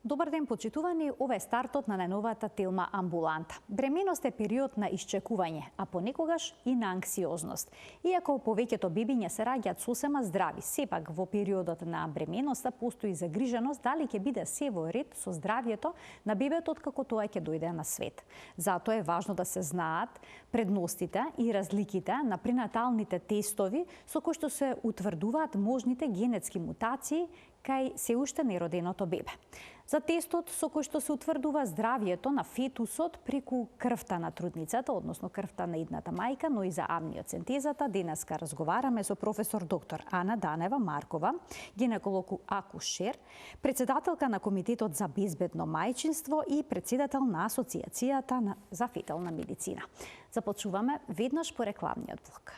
Добар ден, почитувани, ова е стартот на најновата Телма амбуланта. Бременост е период на исчекување, а понекогаш и на анксиозност. Иако повеќето бебиња се раѓаат сосема здрави, сепак во периодот на бременоста постои загриженост дали ќе биде се во ред со здравјето на бебето откако тоа ќе дојде на свет. Затоа е важно да се знаат предностите и разликите на пренаталните тестови со кои што се утврдуваат можните генетски мутации кај се уште нероденото бебе. За тестот со кој што се утврдува здравјето на фетусот преку крвта на трудницата, односно крвта на идната мајка, но и за амниоцентезата, денеска разговараме со професор доктор Ана Данева Маркова, гинеколог акушер, председателка на Комитетот за безбедно мајчинство и председател на Асоциацијата за фетална медицина. Започнуваме веднаш по рекламниот блок.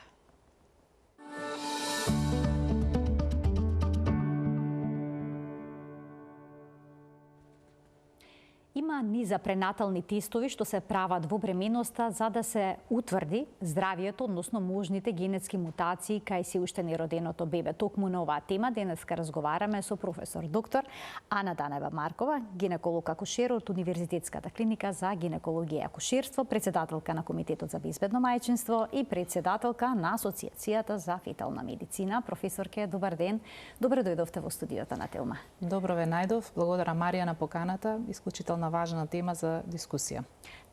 Има низа пренатални тестови што се прават во бременоста за да се утврди здравјето, односно можните генетски мутации кај се уште нероденото бебе. Токму на оваа тема денеска разговараме со професор доктор Ана Данева Маркова, гинеколог акушер од Универзитетската клиника за гинекологија и акушерство, председателка на Комитетот за безбедно мајчинство и председателка на Асоциацијата за фетална медицина. Професорке, добар ден. Добре дојдовте во студиото на Телма. Добро ве најдов. Благодарам Марија на поканата. Исклучително важна тема за дискусија.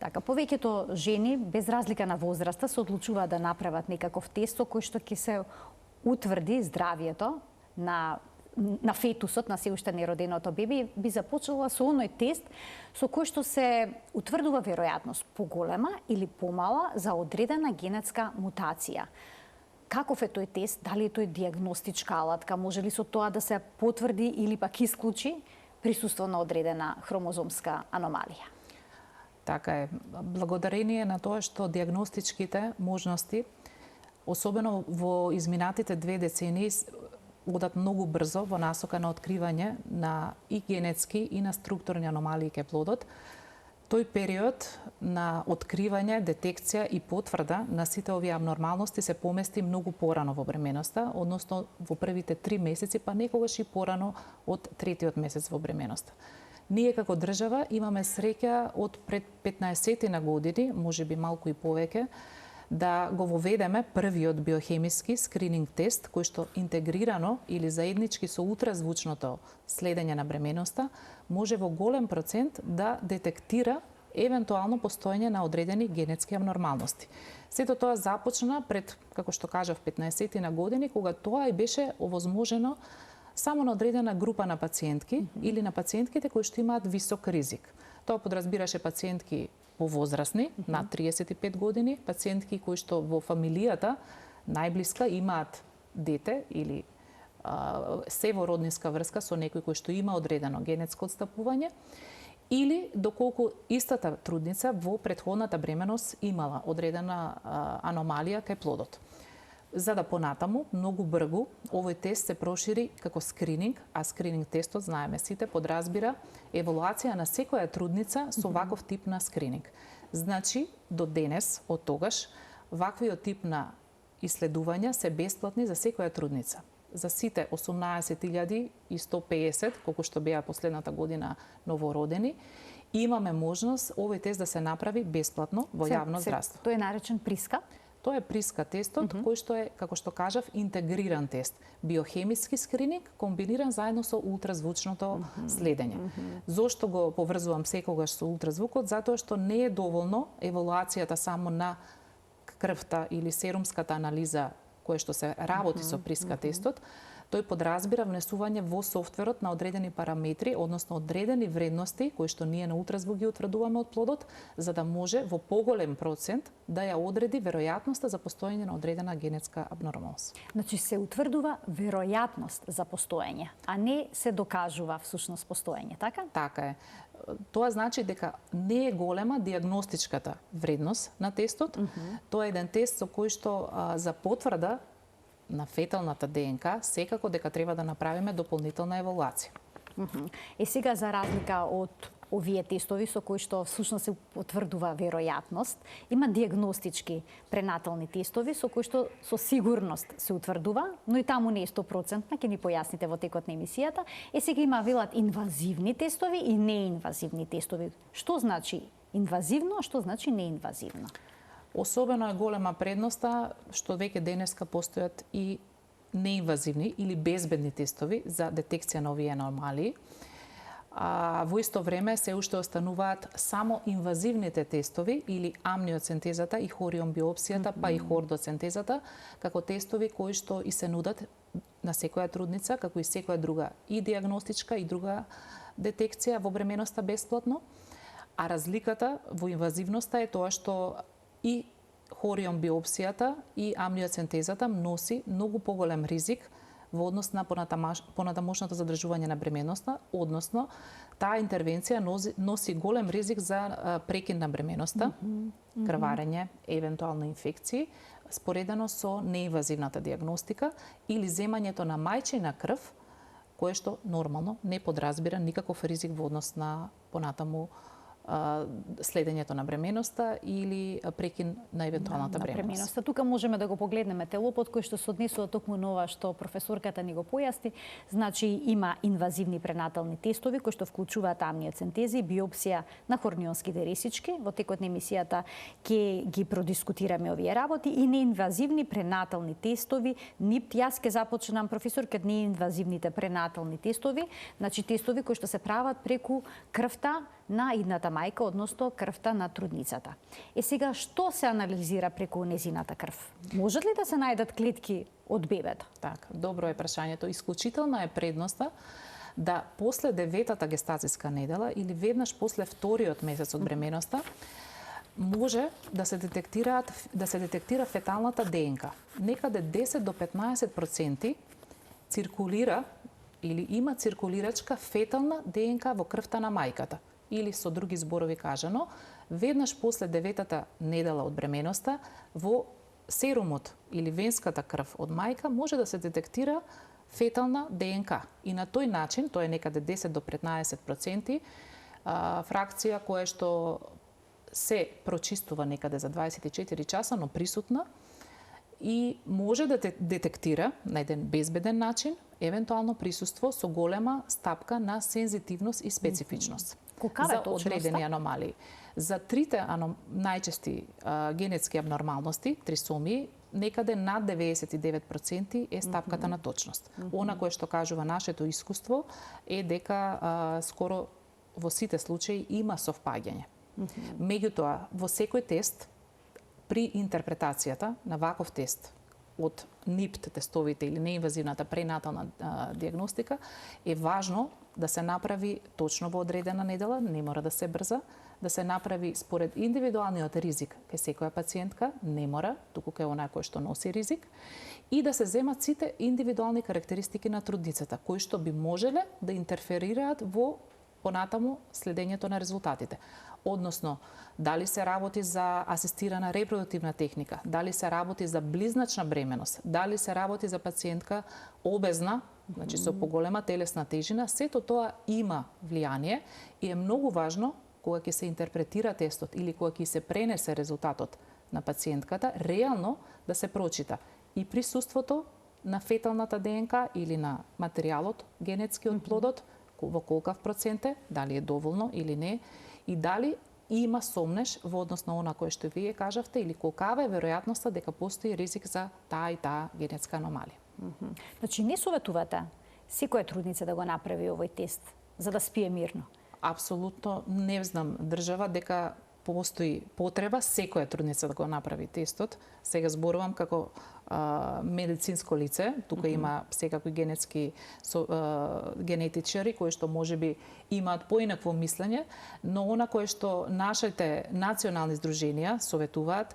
Така, повеќето жени, без разлика на возраста, се одлучуваат да направат некаков тест со кој што ќе се утврди здравјето на фетусот, на се уште нероденото бебе. Би започнала со оној тест со кој што се утврдува веројатност поголема или помала за одредена генетска мутација. Каков е тој тест? Дали е тој дијагностичка алатка? Може ли со тоа да се потврди или пак исклучи присуство на одредена хромозомска аномалија? Така е. Благодарение на тоа што дијагностичките можности, особено во изминатите 2 децении, одат многу брзо во насока на откривање на и генетски и на структурни аномалии кај плодот, тој период на откривање, детекција и потврда на сите овие абнормалности се помести многу порано во бременоста, односно во првите 3 месеци, па некогаш и порано од 3-тиот месец во бременоста. Ние како држава имаме среќа од пред 15 на години, можеби малку и повеќе, да го воведеме првиот биохемиски скрининг тест, кој што интегрирано или заеднички со ултразвучното следење на бременоста, може во голем процент да детектира евентуално постоење на одредени генетски абнормалности. Сето тоа започна пред, како што кажав, 15 на години, кога тоа и беше овозможено само на одредена група на пациентки или на пациентките кои што имаат висок ризик. Тоа подразбираше пациентки повозрасни, над 35 години, пациентки кои што во фамилијата најблиска имаат дете или се во роднинска врска со некој кој што има одредено генетско отстапување, или доколку истата трудница во претходната бременост имала одредена аномалија кај плодот. За да понатаму, многу брзо, овој тест се прошири како скрининг, а скрининг тестот, знаеме сите, подразбира евалуација на секоја трудница со ваков тип на скрининг. Значи, до денес, од тогаш, ваквиот тип на исследувања се бесплатни за секоја трудница. За сите 18.150, колку што беа последната година новородени, имаме можност овој тест да се направи бесплатно во јавно здравство. Тој е наречен ПРИСКА? Тоа е ПРИСКА тестот, кој што е, како што кажав, интегриран тест. Биохемиски скрининг комбиниран заедно со ултразвучното следење. Зошто го поврзувам секогаш со ултразвукот? Затоа што не е доволно евалуацијата само на крвта или серумската анализа кој што се работи со ПРИСКА тестот. Тој подразбира внесување во софтверот на одредени параметри, односно одредени вредности кои што ние на ултразвук ги утврдуваме од плодот, за да може во поголем процент да ја одреди веројатноста за постоење на одредена генетска абнормалност. Значи се утврдува веројатност за постоење, а не се докажува всушност постоење, така? Така е. Тоа значи дека не е голема дијагностичката вредност на тестот. Тоа е еден тест со кој што за потврда на феталната ДНК, секако дека треба да направиме дополнителна евалуација. Сега, за разлика од овие тестови со кои што всушност се потврдува веројатност. Има диагностички пренатални тестови со кои што со сигурност се утврдува, но и таму не е 100%, ќе ни појасните во текот на емисијата. Сега има велат инвазивни тестови и неинвазивни тестови. Што значи инвазивно, а што значи неинвазивно? Особено е голема предноста што веќе денеска постојат и неинвазивни или безбедни тестови за детекција на овие аномалии. Во исто време се уште остануваат само инвазивните тестови или амниоцентезата и хорион биопсијата, па и хордоцентезата, како тестови кои што и се нудат на секоја трудница, како и секоја друга и диагностичка и друга детекција во бременоста бесплатно. А разликата во инвазивноста е тоа што и хорион биопсијата и амниоцентезата носи многу поголем ризик во однос на понатамошното задржување на бременоста, односно таа интервенција носи голем ризик за прекин на бременоста, крварење, евентуално инфекции, споредено со неинвазивната диагностика или земањето на мајчина крв, кое што нормално не подразбира никаков ризик во однос на понатаму следењето на бременоста или прекин на евентуалната бременост. Тука можеме да го погледнеме телопот кој што се однесува токму на ова што професорката ни го појасни. Значи има инвазивни пренатални тестови кои што вклучуваат амниоцентези, биопсија на хорнионските ресички. Во текот на емисијата ќе ги продискутираме овие работи и неинвазивни пренатални тестови. Јас ќе започнам професорката неинвазивните пренатални тестови, значи тестови кои што се прават преку крвта на идната мајка, односно крвта на трудницата. Сега, што се анализира преку незината крв? Можат ли да се најдат клетки од бебето? Така, добро е прашањето. Исклучителна е предноста да после 9-та гестацијска недела или веднаш после вториот месец од бременоста може да се детектира феталната ДНК. Некаде 10 до 15% циркулира или има циркулирачка фетална ДНК во крвта на мајката. Или со други зборови кажано, веднаш после 9-та недела од бременоста во серумот или венската крв од мајка може да се детектира фетална ДНК. И на тој начин, тоа е некаде 10 до 15%, фракција која што се прочистува некаде за 24 часа, но присутна, и може да детектира на еден безбеден начин евентуално присуство со голема стапка на сензитивност и специфичност за одредени аномалии. За трите најчести генетски абнормалности, трисомии, некаде над 99% е стапката на точност. Она кое што кажува нашето искуство е дека скоро во сите случаи има совпаѓање. Меѓутоа, во секој тест, при интерпретацијата на ваков тест од НИПТ тестовите или неинвазивната пренатална диагностика, е важно да се направи точно во одредена недела, не мора да се брза, да се направи според индивидуалниот ризик кај секоја пациентка, не мора, туку кај онаа кој што носи ризик, и да се земат сите индивидуални карактеристики на трудницата, кои што би можеле да интерферираат во понатаму следењето на резултатите. Односно, дали се работи за асистирана репродуктивна техника, дали се работи за близначна бременост, дали се работи за пациентка обезна, значи со поголема телесна тежина, сето тоа има влијание и е многу важно кога ќе се интерпретира тестот или кога ќе се пренесе резултатот на пациентката, реално да се прочита и присуството на феталната ДНК или на материјалот генетски од плодот, во колкав процент е, дали е доволно или не, и дали има сомнеш во однос на она кое што вие кажавте или колкава е веројатноста дека постои ризик за таа и таа генетска аномалија. Значи не советувате секоја трудница да го направи овој тест за да спие мирно? Апсолутно не знам држава дека постои потреба секоја трудница да го направи тестот. Сега зборувам како медицинско лице, тука има секако генетски генетичари кои што можеби имаат поинакво мислење, но она кое што нашите национални здруженија советуваат,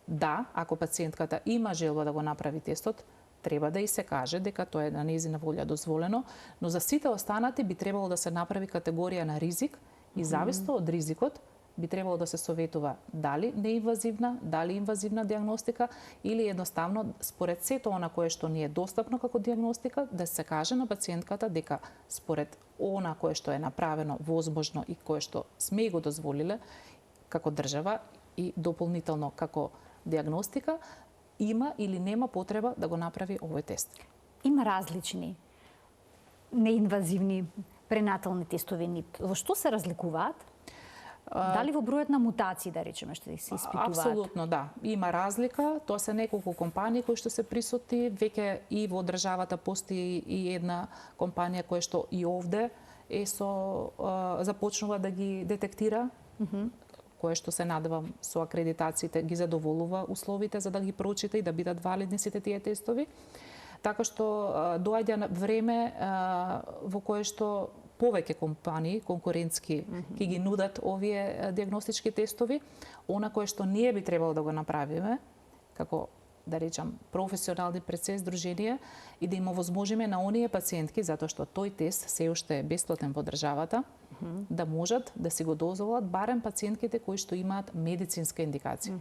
да, ако пациентката има желба да го направи тестот, треба да и се каже дека тоа е на нејзина волја дозволено, но за сите останати би требало да се направи категорија на ризик и зависно од ризикот би требало да се советува дали неинвазивна, дали инвазивна диагностика или едноставно според сето она кое што ни е достапно како диагностика да се каже на пациентката дека според она кое што е направено возможно и кое што сме го дозволиле како држава и дополнително како диагностика, има или нема потреба да го направи овој тест. Има различни неинвазивни пренатални тестови НИПТ. Во што се разликуваат? Дали во бројот на мутации, да речеме, што се испитуваат? Апсолутно, да. Има разлика. Тоа се неколку компании кои што се присутни. Веќе и во државата постои и една компанија која што и овде започнува да ги детектира, кое што се надевам со акредитациите ги задоволува условите за да ги прочита и да бидат валидни сите тие тестови. Така што доаѓа време во кое што повеќе компании конкурентски ќе ги нудат овие диагностички тестови, она кое што ние би требало да го направиме како да речам професионални пред здруженија и да им овозможиме на оние пациентки, затоа што тој тест се уште е бесплатен во државата, да можат да си го дозволат барем пациентките кои што имаат медицинска индикација.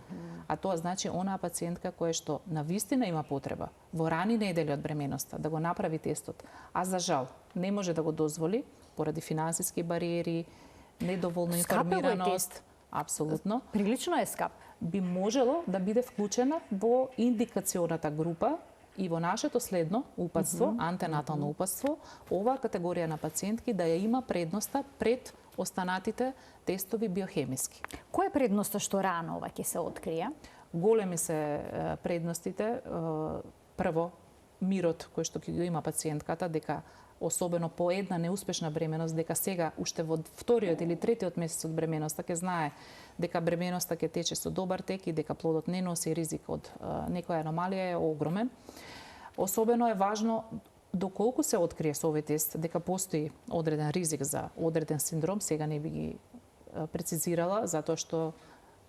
А тоа значи онаа пациентка која што навистина има потреба во рани недели од бременоста да го направи тестот, а за жал не може да го дозволи поради финансиски бариери, недоволна информираност. Апсолутно. Прилично е скап. Би можело да биде вклучена во индикационата група и во нашето следно упатство, антенатално упатство, оваа категорија на пациентки да ја има предноста пред останатите тестови биохемиски. Која е предноста што рано ова ќе се открие? Големи се предностите. Прво, мирот кој што ќе го има пациентката, дека особено по една неуспешна бременост, дека сега уште во вториот или третиот месец од бременоста ќе знае дека бременоста ќе тече со добар тек и дека плодот не носи ризик од некоја аномалија е огромен. Особено е важно доколку се открие со овој тест дека постои одреден ризик за одреден синдром, сега не би ги прецизирала затоа што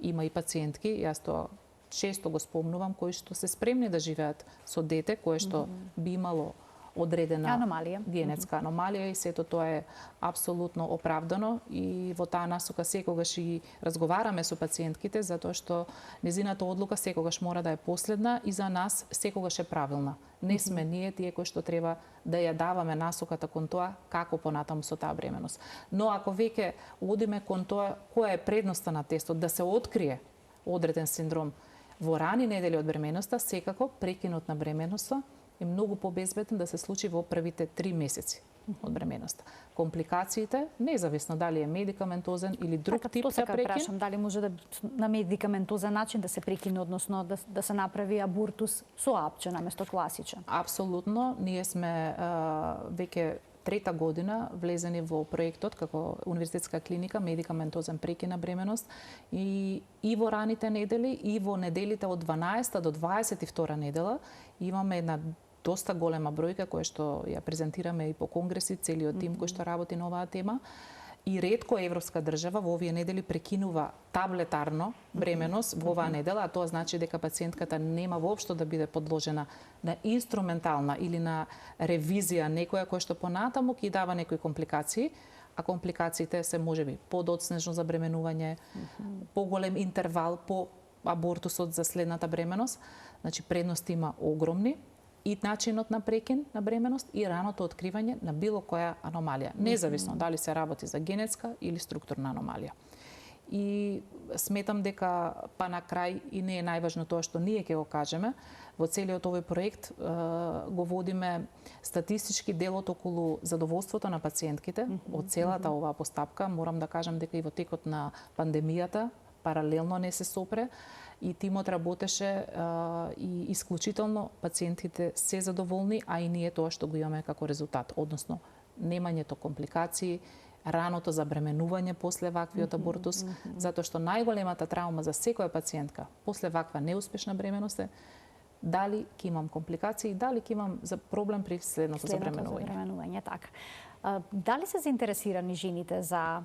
има и пациентки, јас тоа често го спомнувам, кои што се спремни да живеат со дете кое што би имало одредена генетска аномалија и сето тоа е апсолутно оправдано и во таа насока секогаш и разговараме со пациентките затоа што незината одлука секогаш мора да е последна и за нас секогаш е правилна. Не сме ние тие кои што треба да ја даваме насоката кон тоа како понатаму со таа бременост. Но ако веќе одиме кон тоа која е предноста на тестот да се открие одреден синдром во рани недели од бременоста, секако прекинот на бременоста е многу побезбеден да се случи во првите 3 месеци од бременоста. Компликациите, независно дали е медикаментозен или друг тип на прекин, прашам, дали може да на медикаментозен начин да се прекине, односно да се направи абортус со апче наместо класичен? Апсолутно, ние сме веќе трета година влезени во проектот како универзитетска клиника медикаментозен прекин на бременост и во раните недели и во неделите од 12 до 22 недела имаме една доста голема бројка која што ја презентираме и по конгреси, целиот тим кој што работи на оваа тема. И ретко европска држава во овие недели прекинува таблетарно бременост во оваа недела, а тоа значи дека пациентката нема воопшто да биде подложена на инструментална или на ревизија некоја која што понатаму ќе дава некои компликации, а компликациите се можеби подоцнежно забременување, поголем интервал по абортусот за следната бременост. Значи предности има огромни и начинот на прекин на бременост и раното откривање на било која аномалија, независно дали се работи за генетска или структурна аномалија. И сметам дека па на крај и не е најважно тоа што ние ќе го кажеме, во целиот овој проект го водиме статистички делот околу задоволството на пациентките од целата оваа постапка. Морам да кажам дека и во текот на пандемијата паралелно не се сопре и тимот работеше и исклучително пациентите се задоволни, а и ние тоа што го имаме како резултат, односно немањето компликации, раното забременување после ваквиот абортус, затоа што најголемата травма за секоја пациентка после ваква неуспешна бременост е дали ќе имам компликации, дали ќе имам проблем при следното забременување. Така. Дали се заинтересирани жените за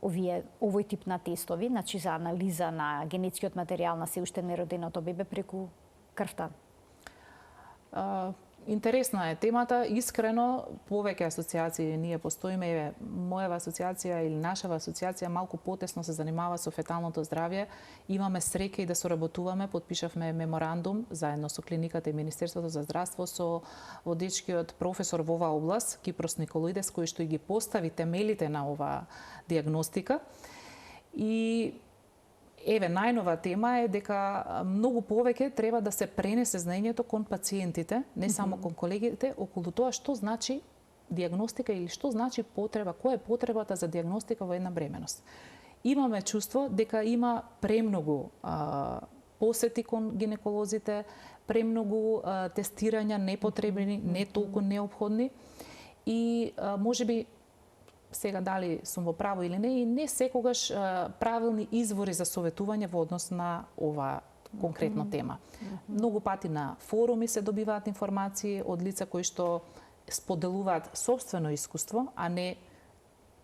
овој тип на тестови, значи за анализа на генетскиот материјал на се уште нероденото бебе преку крвта? Интересна е темата, искрено повеќе асоциации ние постоиме, еве мојава асоциација или нашава асоциација малку потесно се занимава со феталното здравје. Имаме среќа и да соработуваме, потпишавме меморандум заедно со клиниката и Министерството за здравство со водечкиот професор во оваа област Кипрос Николоидес, кој што и ги постави темелите на оваа диагностика. И еве, најнова тема е дека многу повеќе треба да се пренесе знаењето кон пациентите, не само кон колегите, околу тоа што значи диагностика или што значи потреба, која е потребата за диагностика во една бременост. Имаме чувство дека има премногу посети кон гинеколозите, премногу тестирања непотребни, не толку неопходни и можеби сега дали сум во право или не, и не секогаш правилни извори за советување во однос на ова конкретна тема. Многу пати на форуми се добиваат информации од лица кои што споделуваат собствено искуство, а не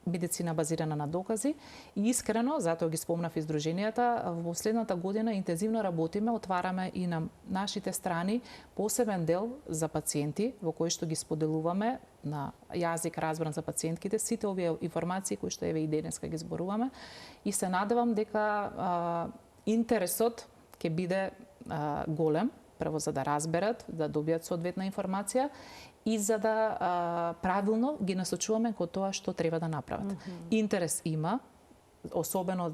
медицина базирана на докази. И искрено, затоа ги спомнав издруженијата, во следната година интензивно работиме, отвараме и на нашите страни посебен дел за пациенти, во кој што ги споделуваме на јазик разбран за пациентките, сите овие информации кои што еве и денеска ги зборуваме, и се надевам дека интересот ќе биде голем, прво за да разберат, да добијат соодветна информација и за да правилно ги насочуваме кон тоа што треба да направат. Интерес има, особено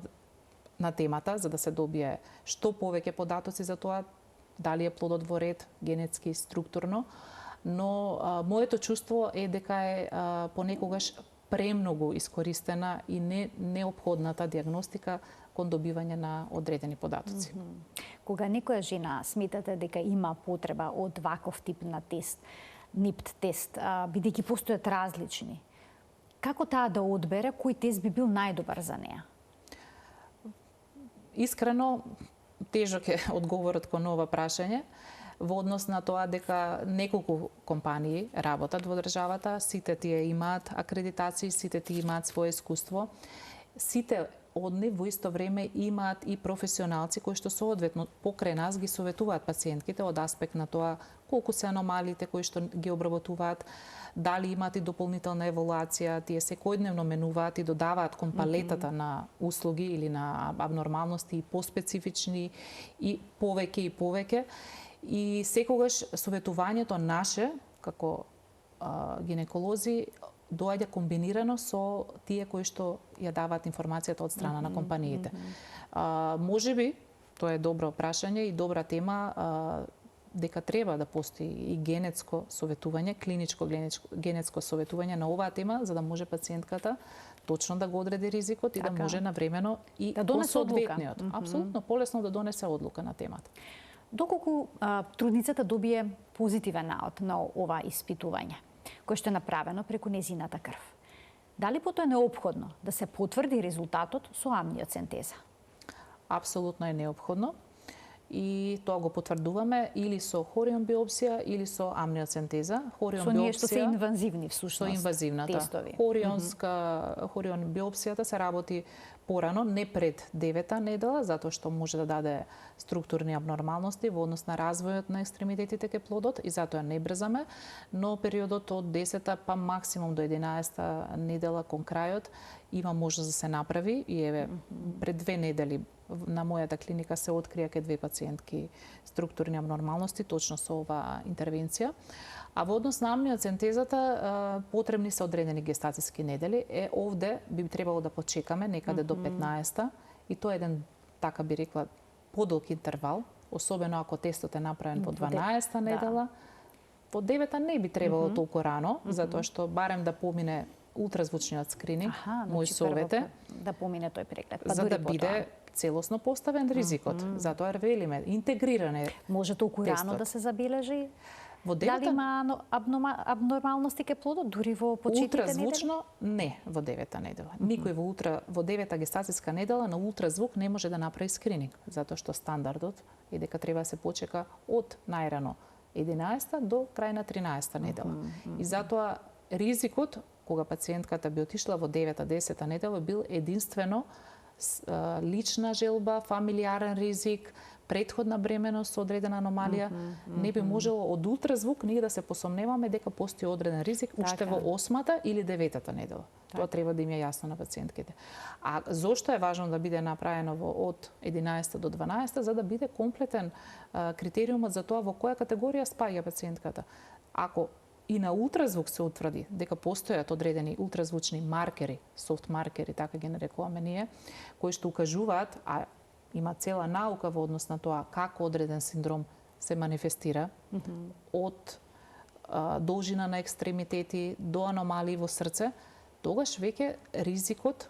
на темата, за да се добие што повеќе податоци за тоа, дали е плодот во ред, генетски, структурно, но моето чувство е дека е понекогаш премногу искористена и неопходната диагностика кон добивање на одредени податоци. Кога некоја жена сметате дека има потреба од ваков тип на тест, НИПТ тест, бидејќи постојат различни, како таа да одбере кој тест би бил најдобар за неа? Искрено, тежок е одговорот кон ова прашање, во однос на тоа дека неколку компании работат во државата, сите тие имаат акредитации, сите тие имаат свое искуство, сите од нив во исто време имаат и професионалци кои што соодветно покрај нас ги советуваат пациентките од аспект на тоа колку се аномалиите кои што ги обработуваат, дали имаат и дополнителна евалуација, тие секојдневно менуваат и додаваат кон палетата на услуги или на абнормалности и поспецифични и повеќе. И секогаш советувањето наше како гинеколози доаѓа комбинирано со тие кои што ја даваат информацијата од страна на компаниите. Можеби, тоа е добро прашање и добра тема, дека треба да постои и генетско советување, клиничко генетско советување на оваа тема, за да може пациентката точно да го одреди ризикот и да може навремено и да донесе одлука. Апсолутно полесно да донесе одлука на темата. Доколку трудницата добие позитивен наод на ова испитување, кое што е направено преку незината крв, дали потоа е неопходно да се потврди резултатот со амниоцентеза? Апсолутно е неопходно и тоа го потврдуваме или со хорион биопсија или со амниоцентеза. Со ние што се инвазивни всушност. Со инвазивната тестови. Хорион биопсијата се работи порано, не пред 9-та недела, затоа што може да даде структурни абнормалности во однос на развојот на екстремитетите ке плодот и затоа не брзаме, но периодот од 10-та па максимум до 11-та недела кон крајот има можност да се направи и еве пред 2 недели на мојата клиника се открија ке 2 пациентки структурни абнормалности точно со оваа интервенција. А во однос на амниоцентезата потребни се одредени гестацијски недели. Овде би требало да почекаме некаде до 15-та и тоа е еден, така би рекла, подолг интервал, особено ако тестот е направен во 12-та недела. Во 9-та не би требало толку рано, затоа што барем да помине ултразвучниот скрининг, мој совете, да помине тој преглед, па за да биде целосно поставен ризикот. Затоа велиме, интегриран е. Може толку рано да се забележи? Во Дали има абнормалности ке плодот дури во почетните недели? Ултразвучно не во 9-та недела. Никој во 9-та гестацијска недела на ултразвук не може да направи скрининг, затоа што стандардот е дека треба да се почека од најрано 11-та до крај на 13-та недела. И затоа ризикот кога пациентката би отишла во 9-та, 10-та недела бил единствено лична желба, фамилиарен ризик, претходна бременост со одредена аномалија, не би можело од ултразвук ние да се посомневаме дека постои одреден ризик уште во 8-та или 9-та недела. Тоа треба да им е јасно на пациентките. А зошто е важно да биде направено од 11 до 12, за да биде комплетен критериумот за тоа во која категорија спаѓа пациентката. Ако и на ултразвук се утврди дека постојат одредени ултразвучни маркери, софт маркери, така ги нарекуваме ние, кои што укажуваат, а има цела наука во однос на тоа како одреден синдром се манифестира, од должина на екстремитети до аномалии во срце, тогаш веќе ризикот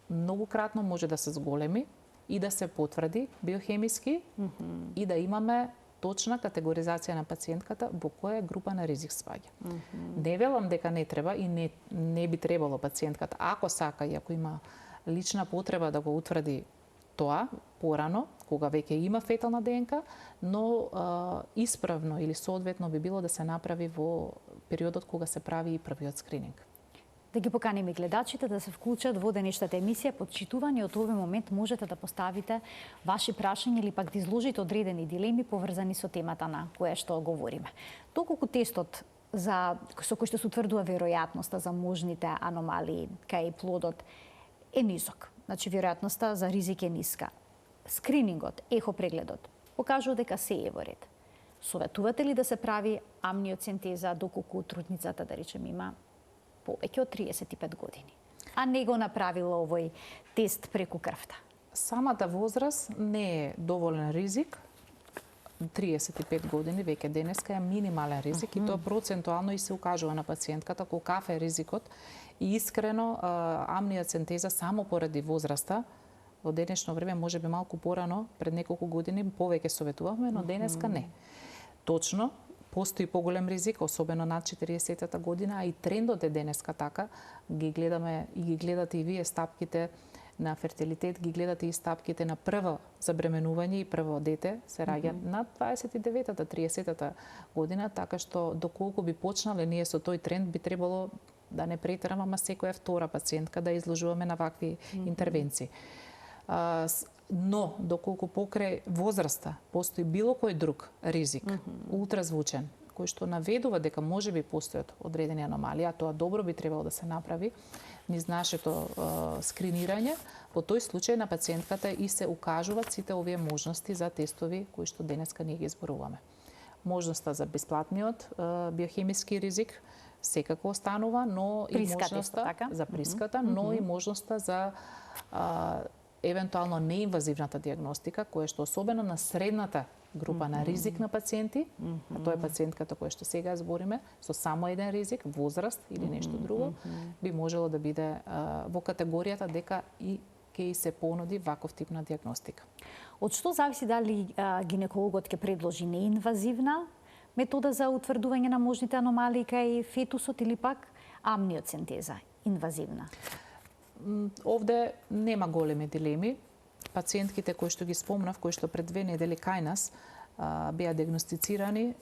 многократно може да се зголеми и да се потврди биохемиски и да имаме точна категоризација на пациентката во која група на ризик спаѓа. Не велам дека не треба и не би требало пациентката, ако сака и ако има лична потреба да го утврди тоа порано, кога веќе има фетална ДНК, но исправно или соодветно би било да се направи во периодот кога се прави и првиот скрининг. Да ги поканим и гледачите да се вклучат во денешната емисија подчитување. Од овој момент можете да поставите ваши прашања или пак да изложите одредени дилеми поврзани со темата на која што говориме. Доколку тестот со кој што се утврдува веројатноста за можните аномалии кај плодот е нисок, значи веројатноста за ризик е ниска. Скринингот, ехопрегледот покажува дека се е во ред. Советувате ли да се прави амниоцентеза доколку трудницата, да речем, има повеќе од 35 години, а не го направила овој тест преку крвта? Самата возраст не е доволен ризик. 35 години веќе денеска е минимален ризик и тоа процентуално и се укажува на пациентката колкав е ризикот. И искрено амниоцентеза само поради возраста во денешно време, може би малку порано, пред неколку години повеќе советувавме, но денеска не. Точно, постои поголем ризик, особено над 40-та година, а и трендот е денеска така. Ги гледаме и ги гледате и вие стапките на фертилитет, ги гледате и стапките на прво забременување и прво дете се раѓа над 29-та, 30-та година, така што доколку би почнале ние со тој тренд, би требало да не претераме секоја втора пациентка да изложуваме на вакви интервенции. Но, доколку покрај возраста постои било кој друг ризик, ултразвучен, кој што наведува дека може би постојат одредени аномалии, а тоа добро би требало да се направи низ нашето скринирање, во тој случај на пациентката и се укажуваат сите овие можности за тестови кои што денеска ние ги зборуваме. Можноста за бесплатниот биохемиски ризик секако останува, но и можноста за приската, но и можноста за евентуално неинвазивната диагностика, која што особено на средната група на ризик на пациенти, а тоа е пациентката која што сега збориме, со само еден ризик, возраст или нешто друго, би можело да биде во категоријата дека и ќе се понуди ваков тип на диагностика. Од што зависи дали гинекологот ќе предложи неинвазивна метода за утврдување на можните аномалии кај фетусот или пак амниоцентеза, инвазивна? Овде нема големи дилеми. Пациентките кои што ги спомнав, кои што пред 2 недели кај нас беа диагностицирани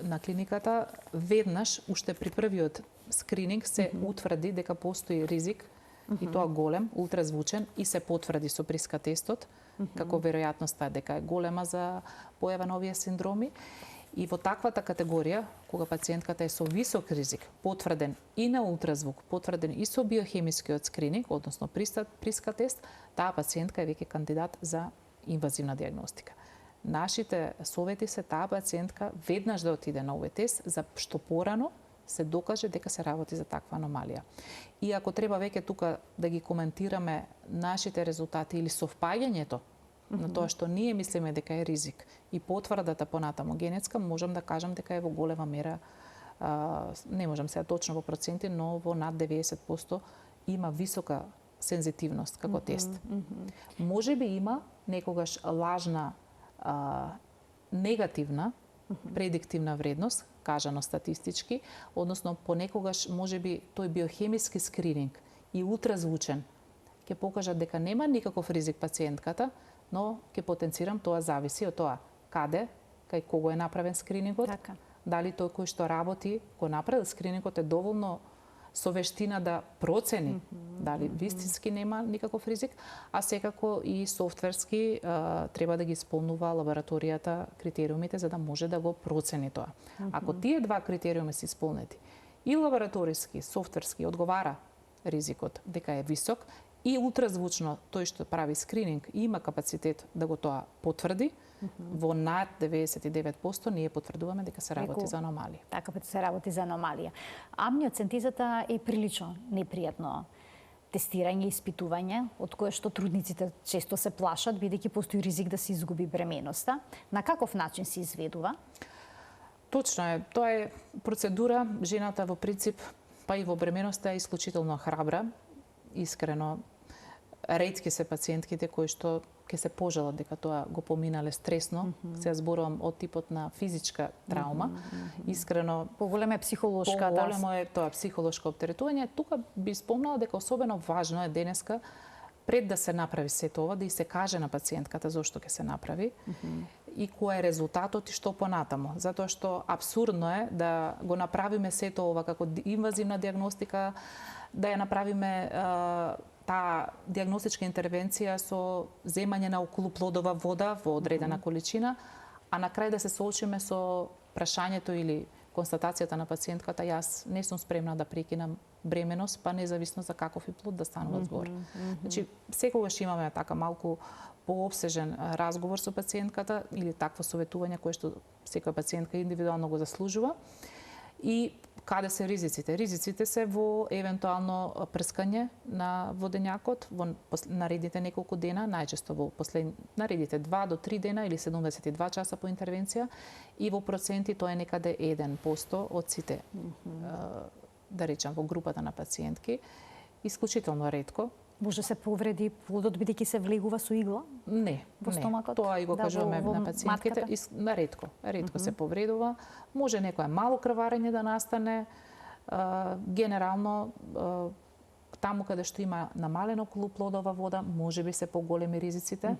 на клиниката, веднаш, уште при првиот скрининг, се утврди дека постои ризик, и тоа голем, ултразвучен, и се потврди со приска тестот, како веројатноста дека е голема за појава на овие синдроми. И во таквата категорија, кога пациентката е со висок ризик, потврден и на ултразвук, потврден и со биохемискиот скрининг, односно приска тест, таа пациентка е веќе кандидат за инвазивна диагностика. Нашите совети се таа пациентка веднаш да отиде на овој тест, за што порано се докаже дека се работи за таква аномалија. И ако треба веќе тука да ги коментираме нашите резултати или совпаѓањето на тоа што ние мислиме дека е ризик и потврдата понатаму генетска, можам да кажам дека е во голема мера, не можам сега точно во проценти, но во над 90% има висока сензитивност како тест. Може би има некогаш лажна негативна предиктивна вредност, кажано статистички, односно понекогаш може би тој биохемиски скрининг и ултразвучен ќе покажат дека нема никаков ризик пациентката, но ќе потенцирам, тоа зависи од тоа каде, кај кого е направен скринингот, дали тој кој што работи, го направил скринингот, е доволно со вештина да процени дали вистински нема никаков ризик, а секако и софтверски треба да ги исполнува лабораторијата критериумите за да може да го процени тоа. Ако тие два критериуми се исполнети, и лабораториски, софтверски одговара ризикот дека е висок, и ултразвучно тој што прави скрининг и има капацитет да го тоа потврди, во над 99% ние потврдуваме дека се работи за аномалија. Така се работи за аномалија. Амниоцентезата е прилично непријатно тестирање, испитување, од кое што трудниците често се плашат, бидејќи постои ризик да се изгуби бременоста. На каков начин се изведува? Точно е. Тоа е процедура. Жената во принцип, па и во бременоста е исклучително храбра. Искрено, ретки се пациентките кои што ќе се пожалат дека тоа го поминале стресно. Се зборувам од типот на физичка траума. Искрено, поголема е психолошка. Поголемо е тоа психолошко оптеретување. Тука би спомнала дека особено важно е денеска пред да се направи сето ова, да и се каже на пациентката зошто ќе се направи и кој е резултатот и што понатамо. Затоа што апсурдно е да го направиме сето ова како инвазивна диагностика, да ја направиме таа диагностичка интервенција со земање на околуплодова вода во одредена количина, а на крај да се соочиме со прашањето или констатацијата на пациентката: јас не сум спремна да прекинам бременост, па независно за каков и плод да станува збор. Значи, секогаш имаме така малку пообсежен разговор со пациентката или такво советување кое што секоја пациентка индивидуално го заслужува. И каде се ризиците? Ризиците се во евентуално прскање на водењакот во наредните неколку дена, најчесто во наредите 2 до 3 дена или 72 часа по интервенција, и во проценти тоа е некаде 1% од сите, да речам, во групата на пациентки. Исклучително ретко. Може се повреди плодот бидејќи се влегува со игла? Не, во стомакот? Тоа и го кажуваме на пациентките. Ретко се повредува. Може некое мало крварење да настане. Генерално, таму каде што има намалено околуплодова вода, може би се поголеми ризиците,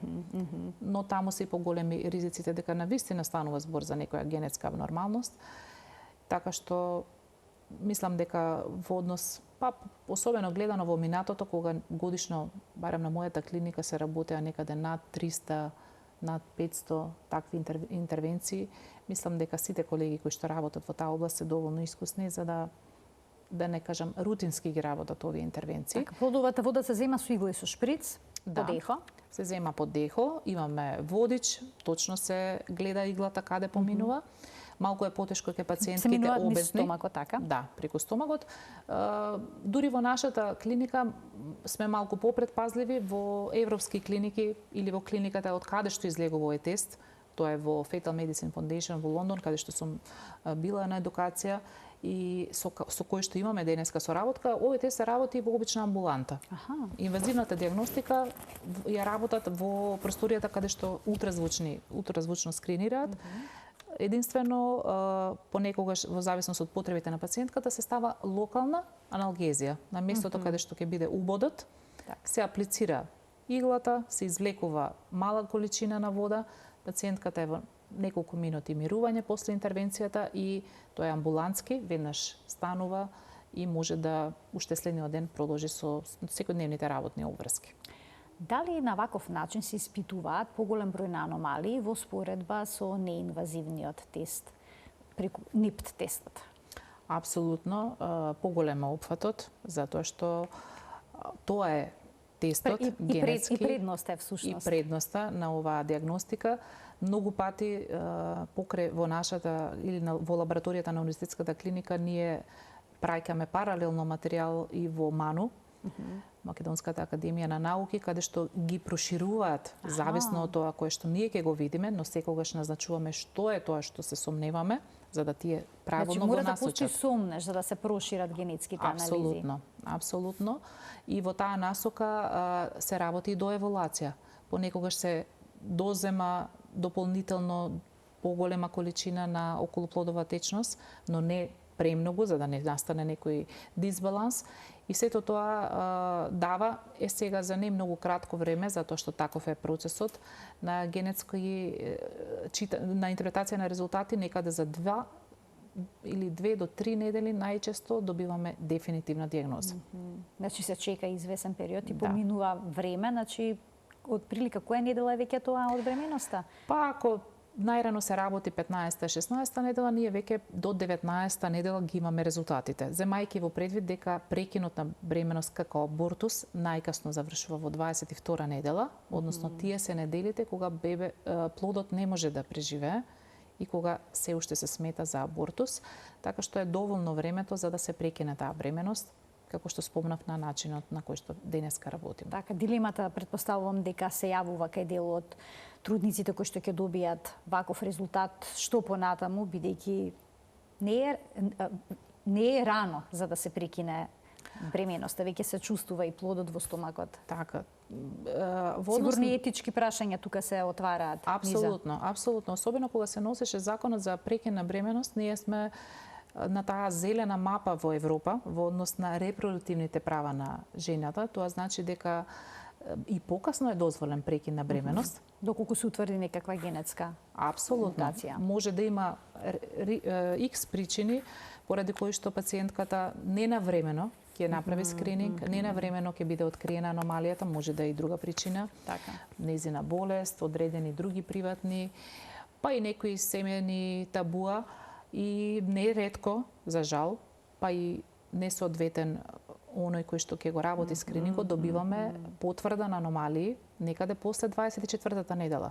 но таму се и поголеми ризиците дека навистина станува збор за некоја генетска абнормалност. Така што мислам дека во однос, па особено гледано во минатото, кога годишно, барем на мојата клиника, се работеа некаде над 300, над 500 такви интервенции, мислам дека сите колеги кои што работат во таа област се доволно искусни за да не кажам рутински ги работат овие интервенции. Така, плодовата вода се зема со игла и со шприц, под ехо? Се зема под ехо, имаме водич, точно се гледа иглата каде поминува. Малку е потешко кај пациентките обезни. Се стомакот, така? Да, преку стомакот. Дури во нашата клиника сме малку попредпазливи. Во европски клиники или во клиниката од каде што излегува овој тест, тоа е во Fetal Medicine Foundation во Лондон, каде што сум била на едукација и со кој што имаме денеска соработка, овој тест се работи во обична амбуланта. Инвазивната диагностика ја работат во просторијата каде што ултразвучно скринираат. Единствено, понекогаш, во зависност од потребите на пациентката, се става локална аналгезија. На местото каде што ќе биде убодот, се аплицира иглата, се извлекува мала количина на вода, пациентката е во неколку минути мирување после интервенцијата и тоа е амбулантски, веднаш станува и може да уште следниот ден продолжи со секојдневните работни обврски. Дали на ваков начин се испитуваат поголем број на аномалии во споредба со неинвазивниот тест, преку НИПТ тестот? Апсолутно, поголем е опфатот, затоа што тоа е тестот генетски. И предноста е всушност. И предноста на оваа диагностика. Многу пати во нашата или во лабораторијата на универзитетската клиника ние праќаме паралелно материјал и во МАНУ, Македонската академија на науки, каде што ги прошируваат зависно од тоа кое што ние ќе го видиме, но секогаш назначуваме што е тоа што се сомневаме, за да тие правилно го насочат. Значи, мора да постои сомнеш за да се прошират генетските анализи. Апсолутно. И во таа насока се работи и до еволација. Понекогаш се дозема дополнително поголема количина на околуплодова течност, но не премногу, за да не настане некој дисбаланс. И сето тоа дава сега за не многу кратко време, затоа што таков е процесот на генетски на интерпретација на резултати, некаде за 2 или 2 до 3 недели најчесто добиваме дефинитивна дијагноза. Значи се чека извесен период и Да. поминува време, значи од прилика која недела е веќе тоа од бременоста? Па ако најрано се работи 15-16 недела, ние веќе до 19 недела ги имаме резултатите. Земајќи во предвид дека прекинот на бременост како абортус најкасно завршува во 22 недела, односно тие се неделите кога плодот не може да преживее и кога се уште се смета за абортус, така што е доволно времето за да се прекине таа бременост, како што спомнав на начинот на кој што денеска работиме. Така, дилемата предпоставувам дека се јавува кај дел од трудниците кои што ќе добијат ваков резултат, што понатаму, бидејќи не е рано за да се прекине бременоста, веќе се чувствува и плодот во стомакот. Така. Сигурно и етички прашања тука се отвараат. Апсолутно, апсолутно. Особено кога се носеше законот за прекин на бременост, ние сме на таа зелена мапа во Европа во однос на репродуктивните права на жената. Тоа значи дека и покасно е дозволен прекин на бременост. Доколку се утврди некаква генетска Апсолутно. мутација. Може да има X причини поради кои што пациентката ненавремено ќе направи скрининг, ненавремено ќе биде откриена аномалијата, може да е и друга причина. Така. Незина болест, одредени други приватни, па и некои семејни табуа и неретко, за жал, па и несоодветен оној кој што ќе го работи скринингот, добиваме потврда на аномалии некаде после 24-та недела.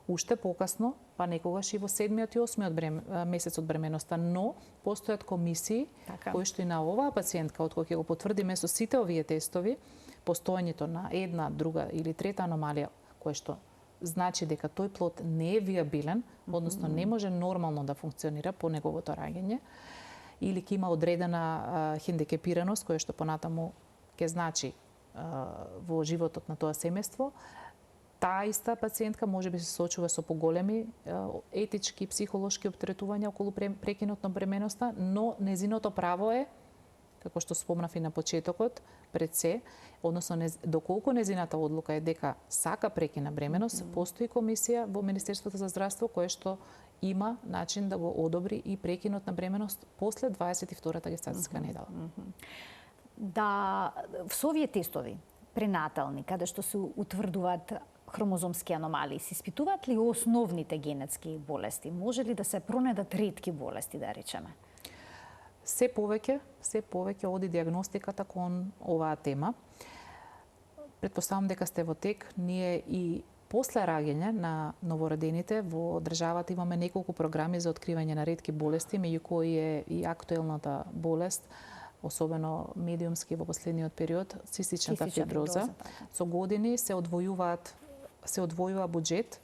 Уште покасно, па некогаш и во 7-миот и 8-миот месец од бременоста, но постојат комисии кои што и на оваа пациентка, од која ќе го потврдиме со сите овие тестови, постоењето на една, друга или трета аномалија, која што значи дека тој плод не е виабилен, односно не може нормално да функционира по неговото раѓање, или ќе има одредена хендикепираност, која што понатаму ќе значи во животот на тоа семејство, таа иста пациентка може би се соочува со поголеми етички, психолошки оптеретувања околу прекинот на бременоста, но незиното право е, како што спомнав и на почетокот, пред се, односно доколку незината одлука е дека сака прекин на бременост, постои комисија во Министерството за здравство која што има начин да го одобри и прекинот на бременост после 22-та гестацијска недела. Да, со овие тестови пренатални, каде што се утврдуваат хромозомски аномалии, се испитуваат ли основните генетски болести? Може ли да се пронедат ретки болести, да речеме? Се повеќе оди диагностиката кон оваа тема. Предпоставам дека сте во тек. Ние и после раѓање на новородените во државата имаме неколку програми за откривање на ретки болести, меѓу кои е и актуелната болест, особено медиумски во последниот период, цистичната фиброза. Со години се одвојува буџет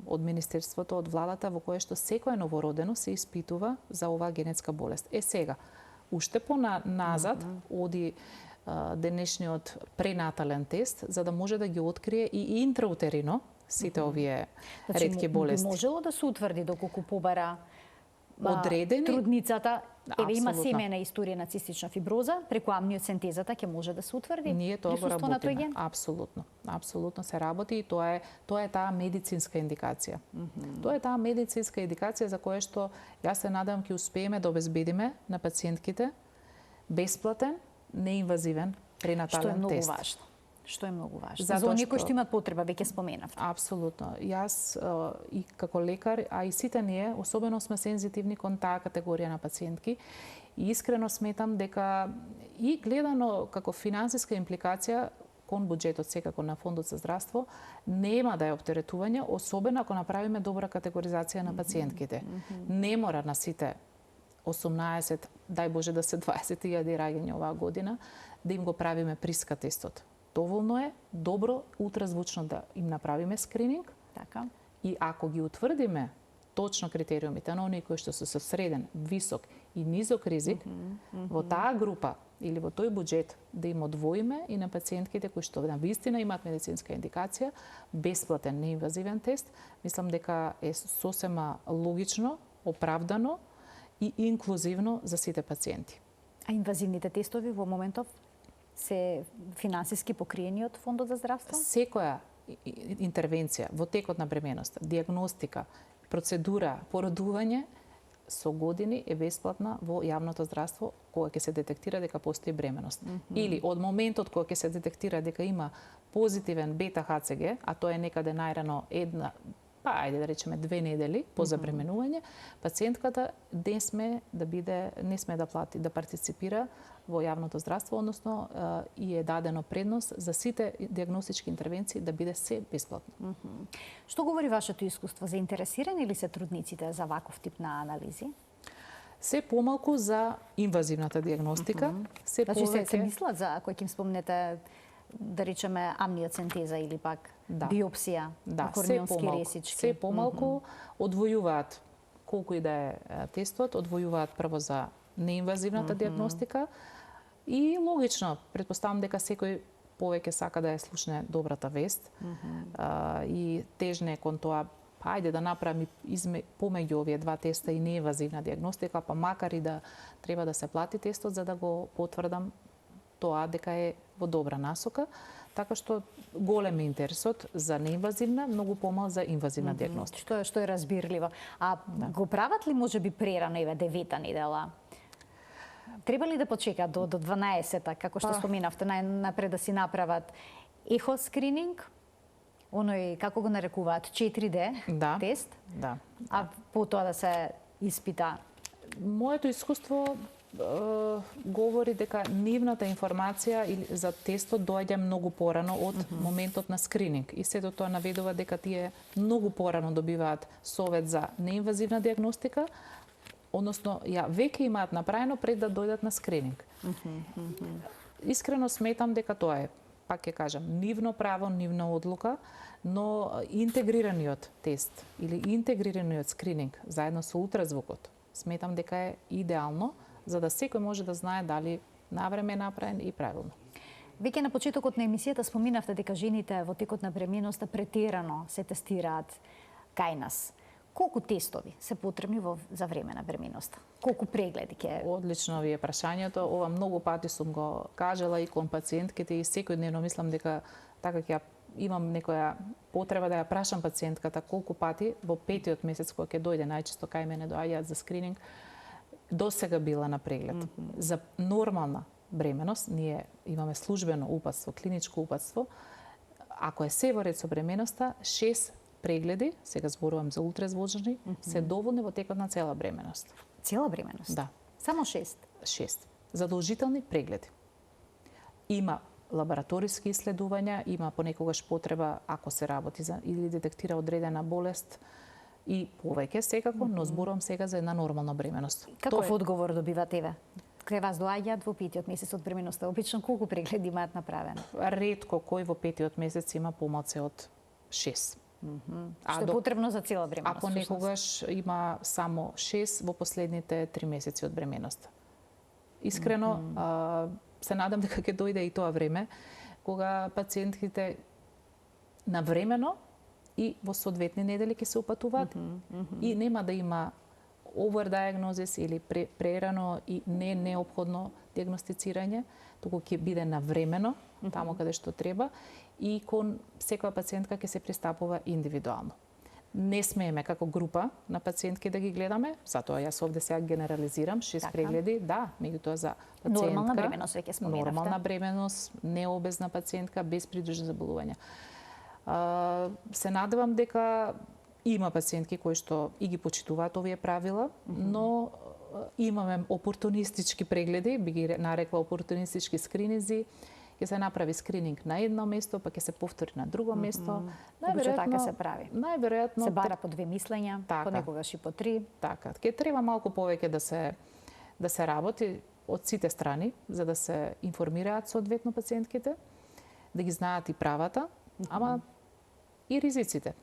од Министерството, од владата, во кое што секое новородено се испитува за оваа генетска болест. Сега, уште назад оди денешниот пренатален тест, за да може да ги открие и интраутерино сите овие ретки болести. Би можело да се утврди доколку побара одредени трудницата, еве има семејна историја на цистична фиброза, преку амниоцентезата ќе може да се утврди. Ние тоа го работиме. Апсолутно се работи и тоа е таа медицинска индикација. Тоа е таа медицинска индикација за која што јас се надам ќе успееме да обезбедиме на пациентките бесплатен, неинвазивен пренатален тест. Што е многу важно. За оние кои што имаат потреба, веќе споменавте. Апсолутно. Јас и како лекар, а и сите ние, особено сме сензитивни кон таа категорија на пациентки и искрено сметам дека и гледано како финансиска импликација кон буџетот секако на Фондот за здравство, нема да е оптеретување, особено ако направиме добра категоризација на пациентките. Не мора на сите 18, дај Боже да се 20.000 раѓања оваа година, да им го правиме приска тестот. Доволно е добро ултразвучно да им направиме скрининг. Така. И ако ги утврдиме точно критериумите на оние кои што се со среден, висок и низок ризик, во таа група или во тој буџет да им одвоиме и на пациентките кои што навистина имаат медицинска индикација, бесплатен неинвазивен тест, мислам дека е сосема логично, оправдано и инклузивно за сите пациенти. А инвазивните тестови во моментов се финансиски покриени од Фондот за здравство? Секоја интервенција во текот на бременост, диагностика, процедура, породување, со години е бесплатна во јавното здравство кога ќе се детектира дека постои бременост. Или од моментот кога ќе се детектира дека има позитивен бета-ХЦГ, а тоа е некаде најрано ајде да речеме 2 недели по забременување, пациентката не сме да плати, да партиципира во јавното здравство, односно и е дадено предност за сите диагностички интервенции да биде се бесплатно. Што говори вашето искуство? Заинтересирани ли се трудниците за ваков тип на анализи? Се помалку за инвазивната диагностика, се повеќе... се мислат за, кој ќе им спомнете, да речеме амниоцентеза или пак биопсија на корнеонски ресички. Се помалку одвојуваат колку и да е тестот, одвојуваат прво за неинвазивната диагностика и логично, предпоставам дека секој повеќе сака да ја слушне добрата вест и тежне кон тоа ајде да направи помеѓу овие два теста и неинвазивна диагностика, па макар и да треба да се плати тестот за да го потврдам тоа дека е во добра насока, така што голем е интересот за неинвазивна, многу помал за инвазивна диагностика. Што е разбирливо. А го прават ли можеби прерано, еве 9-та недела? Треба ли да почекат до 12-та, како што споминавте, најнапред да си направат ехо скрининг, оној како го нарекуваат 4D тест, а потоа да се испита? Моето искуство говори дека нивната информација за тестот доаѓа многу порано од моментот на скрининг. И сето тоа наведува дека тие многу порано добиваат совет за неинвазивна диагностика, односно ја веќе имаат направено пред да дојдат на скрининг. Искрено сметам дека тоа е, пак ќе кажам, нивно право, нивна одлука, но интегрираниот тест или интегрираниот скрининг заедно со ултразвукот, сметам дека е идеално за да секој може да знае дали навреме е направен и правилно. Веќе на почетокот на емисијата споминавте дека жените во текот на бременоста претерано се тестираат кај нас. Колку тестови се потребни за време на бременоста? Колку прегледи ќе? Одлично ви е прашањето. Ова многу пати сум го кажала и кон пациентките и секојдневно мислам дека така ќе имам некоја потреба да ја прашам пациентката колку пати во 5-тиот месец кога ќе дојде, најчесто кај мене доаѓаат за скрининг, до сега била на преглед. За нормална бременост, ние имаме службено упатство, клиничко упатство, ако е се во ред со бременоста, 6 прегледи, сега зборувам за ултразвучни, се доволни во текот на цела бременост. Цела бременост? Да. Само 6? 6. Задолжителни прегледи. Има лабораториски исследувања, има понекогаш потреба, ако се работи за или детектира одредена болест, и повеќе секако, но зборувам сега за една нормална бременост. Каков одговор добивате еве? Кај вас доаѓаат во 5-тиот месец од бременоста. Обично колку прегледи имаат направено? Ретко кој во 5-тиот месец има помалце од 6. Што е потребно за цела бременост? Ако некогаш има само 6 во последните 3 месеци од бременоста. Искрено, се надам дека ќе дојде и тоа време, кога пациентките навремено и во соодветни недели ќе се упатуваат и нема да има overdiagnosis или прерано и не неопходно диагностицирање, туку ќе биде навремено, таму каде што треба, и кон секоја пациентка ќе се пристапува индивидуално. Не смееме како група на пациентки да ги гледаме, затоа јас овде сега генерализирам 6 прегледи, да, меѓутоа за пациентка. Нормална бременост, веќе споменавте. Нормална бременост, необезна пациентка, без придружни заболувања. Се надевам дека има пациентки кои што и ги почитуваат овие правила, но имаме опортунистички прегледи, би ги нарекла опортунистички скрининзи, ќе се направи скрининг на едно место, па ќе се повтори на друго место. Обично така се прави. Најверојатно се бара по 2 мислења, понекогаш и по 3. Така, ќе треба малку повеќе да се работи од сите страни за да се информираат соодветно пациентките, да ги знаат и правата, ама и ризиците.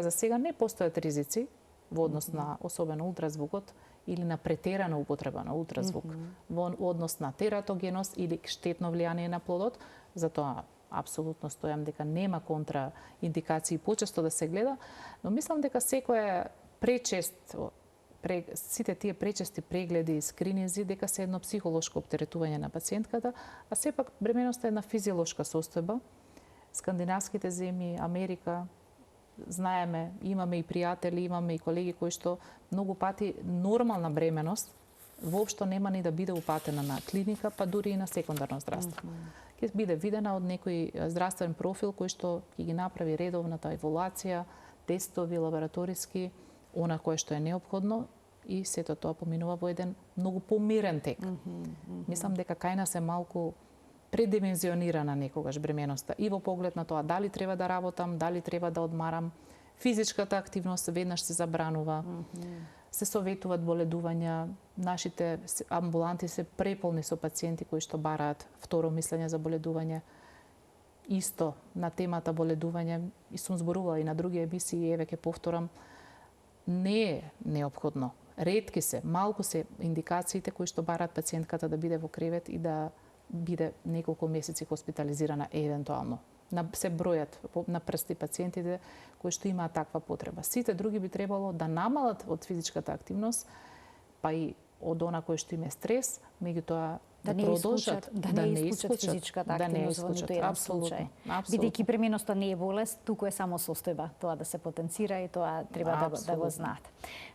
За сега не постојат ризици во однос на особено ултразвукот или на претерана употреба на ултразвук, во однос на тератогеност или штетно влијание на плодот, затоа апсолутно стојам дека нема контраиндикации почесто да се гледа, но мислам дека секој сите тие пречести прегледи и скрининзи дека се едно психолошко оптеретување на пациентката, а сепак бременоста е една физиолошка состојба. Скандинавските земји, Америка, знаеме, имаме и пријатели, имаме и колеги кои што многу пати нормална бременост воопшто нема ни да биде упатена на клиника, па дури и на секундарно здравство. Ќе биде видена од некој здравствен профил кој што ќе ги направи редовната еволуација, тестови, лабораториски, она кое што е неопходно и сето тоа поминува во еден многу помирен тек. Мислам дека кај нас е малку предимензионирана некогаш бременоста и во поглед на тоа дали треба да работам, дали треба да одмарам. Физичката активност веднаш се забранува. Се советуваат боледувања, нашите амбуланти се преполни со пациенти кои што бараат второ мислење за боледување. Исто на темата боледување, и сум зборувала и на други емисии, еве ќе повторам, не е неопходно. Ретки се, малку се индикациите кои што бараат пациентката да биде во кревет и да биде неколку месеци хоспитализирана евентуално. Се бројат на прсти пациентите кои што имаат таква потреба. Сите други би требало да намалат од физичката активност, па и од она кој што им е стрес, меѓутоа да продолжат, да не исклучат физичката активност во ниту еден случај. Бидејќи бременоста не е болест, туку е само состојба, тоа да се потенцира и тоа треба да го знаат.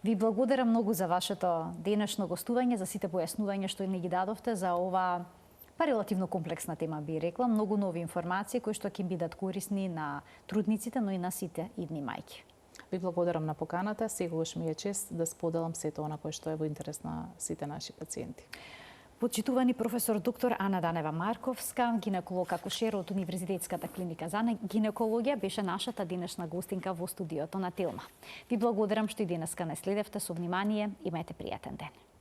Ви благодарам многу за вашето денешно гостување, за сите појаснувања што ни ги дадовте за ова релативно комплексна тема, би рекла, многу нови информации кои што ќе бидат корисни на трудниците, но и на сите идни мајки. Ви благодарам на поканата, секогаш ми е чест да споделам сето она кое што е во интерес на сите наши пациенти. Почитувани професор доктор Ана Данева Марковска, гинеколог акушер од Универзитетската клиника за гинекологија, беше нашата денешна гостинка во студиото на Телма. Ви благодарам што и денеска не следевте со внимание, имајте пријатен ден.